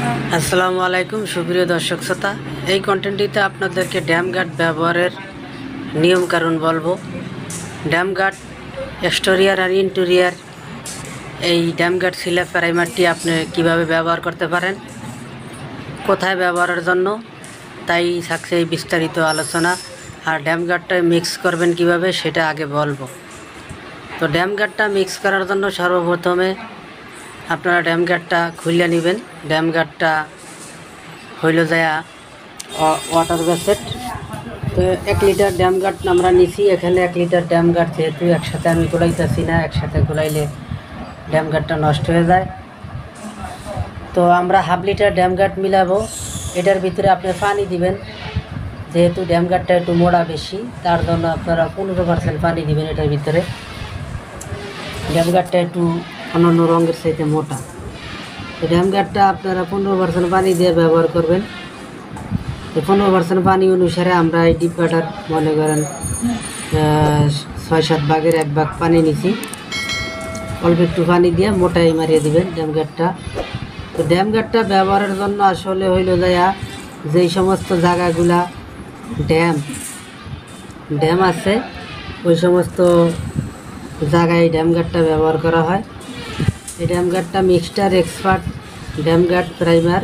আসসালামু আলাইকুম সুপ্রিয় দর্শক শ্রোতা, এই কন্টেন্টটিতে আপনাদেরকে ড্যাম গার্ড ব্যবহারের নিয়ম কানুন বলবো। ড্যাম গার্ড এক্সটেরিয়ার আর ইন্টেরিয়ার এই ড্যাম গার্ড সিলার প্রাইমারটি আপনি কিভাবে ব্যবহার করতে পারেন, কোথায় ব্যবহারের জন্য, তাই থাকছে এই বিস্তারিত আলোচনা। আর ড্যাম গার্ডটা মিক্স করবেন কিভাবে সেটা আগে বলবো। তো ড্যাম গার্ডটা মিক্স করার জন্য সর্বপ্রথমে আপনারা ড্যাম গার্ডটা খুলে নেবেন। ড্যাম গার্ডটা হইল যায় ওয়াটার বেসেট। তো 1 লিটার ড্যাম গার্ড আমরা নিছি। এখানে 1 লিটার ড্যাম গার্ড যেহেতু একসাথে আমি গোলাইতেছি না, একসাথে গোলাইলে ড্যাম গার্ডটা নষ্ট হয়ে যায়। তো আমরা 1/2 লিটার ড্যাম গার্ড মিলাবো। এটার ভিতরে আপনি পানি দিবেন। যেহেতু ড্যাম গার্ডটা একটু মোড়া বেশি, তার জন্য আপনারা 15% পানি দিবেন এটার ভিতরে। ড্যাম গার্ডটা একটু অন্যান্য রঙের সাথে মোটা। তো ড্যাম গার্ডটা আপনারা 15% পানি দিয়ে ব্যবহার করবেন। তো 15% পানি অনুসারে আমরা এই ডিব্বাটার মনে করেন 6-7 ভাগের 1 ভাগ পানি নিছি। অল্প একটু পানি দিয়ে মোটাই মারিয়ে দিবেন ড্যাম গার্ডটা। তো ড্যাম গার্ডটা ব্যবহারের জন্য আসলে হইল যায় যেই সমস্ত জায়গাগুলা ড্যাম আছে ওই সমস্ত জায়গায় ড্যাম গার্ডটা ব্যবহার করা হয়। এই ড্যাম গার্ডটা mixture expert dam guard primer.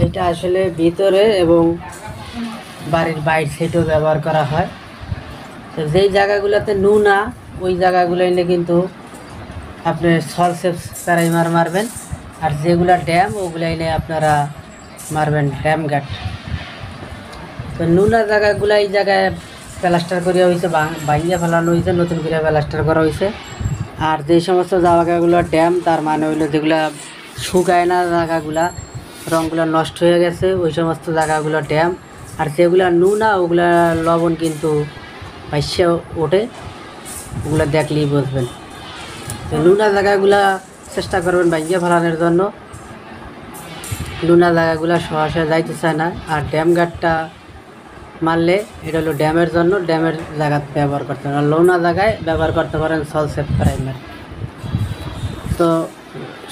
এটা আসলে ভিতরে এবং বাড়ির বাইর সাইডেও ব্যবহার করা হয়। তো যেই জায়গাগুলোতে নুনা ওই জায়গাগুলো এনে কিন্তু আপনি সলসেপ প্রাইমার মারবেন, আর যেগুলো ড্যাম ওগুলো এনে আপনারা মারবেন ড্যাম গার্ড। তো নুনা জায়গাগুলো এই জায়গায় প্লাস্টার করা হয়েছে, ভাঙিয়া ফেলানো হয়েছে, নতুন করে প্লাস্টার করা হয়েছে। আর যে সমস্ত জায়গাগুলো ড্যাম, তার মানে হইলো যেগুলা শুকায় না জায়গাগুলা, রঙগুলো নষ্ট হয়ে গেছে, ওই সমস্ত জায়গাগুলো ড্যাম। আর যেগুলো নুনা ওগুলা লবণ কিন্তু ভাইসে ওঠে, ওগুলো দেখলেই বুঝবেন। তো নুনা জায়গাগুলা চেষ্টা করবেন ভাঙিয়া ফেলানোর জন্য। নুনা জায়গাগুলো সহসা যাইতে চায় না। আর ড্যাম গার্ডটা মারলে এটা হলো ড্যামের জন্য, ড্যামের জায়গা ব্যবহার করতে পারেন। আর লোনা জায়গায় ব্যবহার করতে পারেন সলসেপ প্রাইমার। তো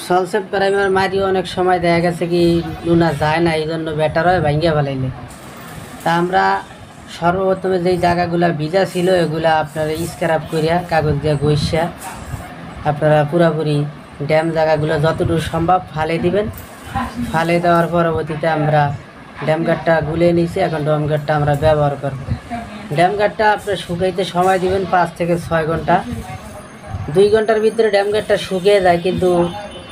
সলসেপ প্রাইমার মারিও অনেক সময় দেখা গেছে কি নুনা যায় না, এই জন্য বেটার হয় ভাঙ্গিয়া ফেলাইলে। তা আমরা সর্বপ্রথমে যেই জায়গাগুলো ভিজা ছিল এগুলা আপনারা স্ক্রাব করিয়া কাগজ দিয়ে ঘষিয়া আপনারা পুরাপুরি ড্যাম জায়গাগুলো যতটুকু সম্ভব ফালে দিবেন। ফালে দেওয়ার পরবর্তীতে আমরা ড্যাম গার্ডটা গুলে নিয়েছি। এখন ড্যাম গার্ডটা আমরা ব্যবহার করব। ড্যাম গার্ডটা আপনার শুকাইতে সময় দিবেন 5 থেকে 6 ঘন্টা। 2 ঘন্টার ভিতরে ড্যাম গার্ডটা শুকিয়ে যায়, কিন্তু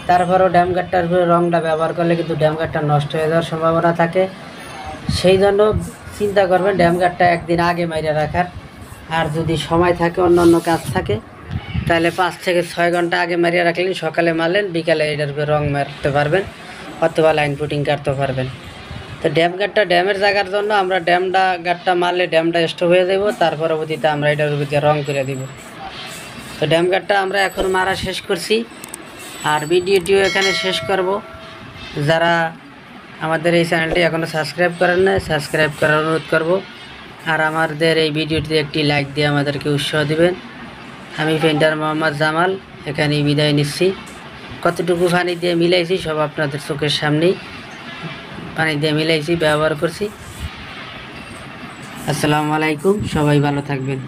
তারপরেও ড্যাম গার্ডটার রঙটা ব্যবহার করলে কিন্তু ড্যাম গার্ডটা নষ্ট হয়ে যাওয়ার সম্ভাবনা থাকে। সেই জন্য চিন্তা করবেন ড্যাম গার্ডটা একদিন আগে মাইরে রাখার। আর যদি সময় থাকে, অন্য কাজ থাকে, তাহলে 5 থেকে 6 ঘন্টা আগে মারিয়ে রাখলেন, সকালে মারলেন, বিকালে এটার উপরে রং মারতে পারবেন অথবা লাইন ফুটিং কাটতে পারবেন। তো ড্যাম গার্ডটা ড্যামের জায়গার জন্য আমরা গার্ডটা মারলে ড্যামটা স্টপ হয়ে যাব, তার পরবর্তীতে আমরা এটার উপর দিয়ে রং করে দিব। তো ড্যাম গার্ডটা আমরা এখন মারা শেষ করছি, আর ভিডিওটিও এখানে শেষ করব। যারা আমাদের এই চ্যানেলটি এখনও সাবস্ক্রাইব করেন না, সাবস্ক্রাইব করার অনুরোধ করব। আর আমাদের এই ভিডিওটিতে একটি লাইক দিয়ে আমাদেরকে উৎসাহ দিবেন। আমি পেইন্টার মোহাম্মদ জামাল এখানেই বিদায় নিচ্ছি। কতটুকু পানি দিয়ে মিলাইছি সব আপনাদের চোখের সামনেই পানি দিয়ে মিলাইছি, ব্যবহার করছি। আসসালামু আলাইকুম, সবাই ভালো থাকবেন।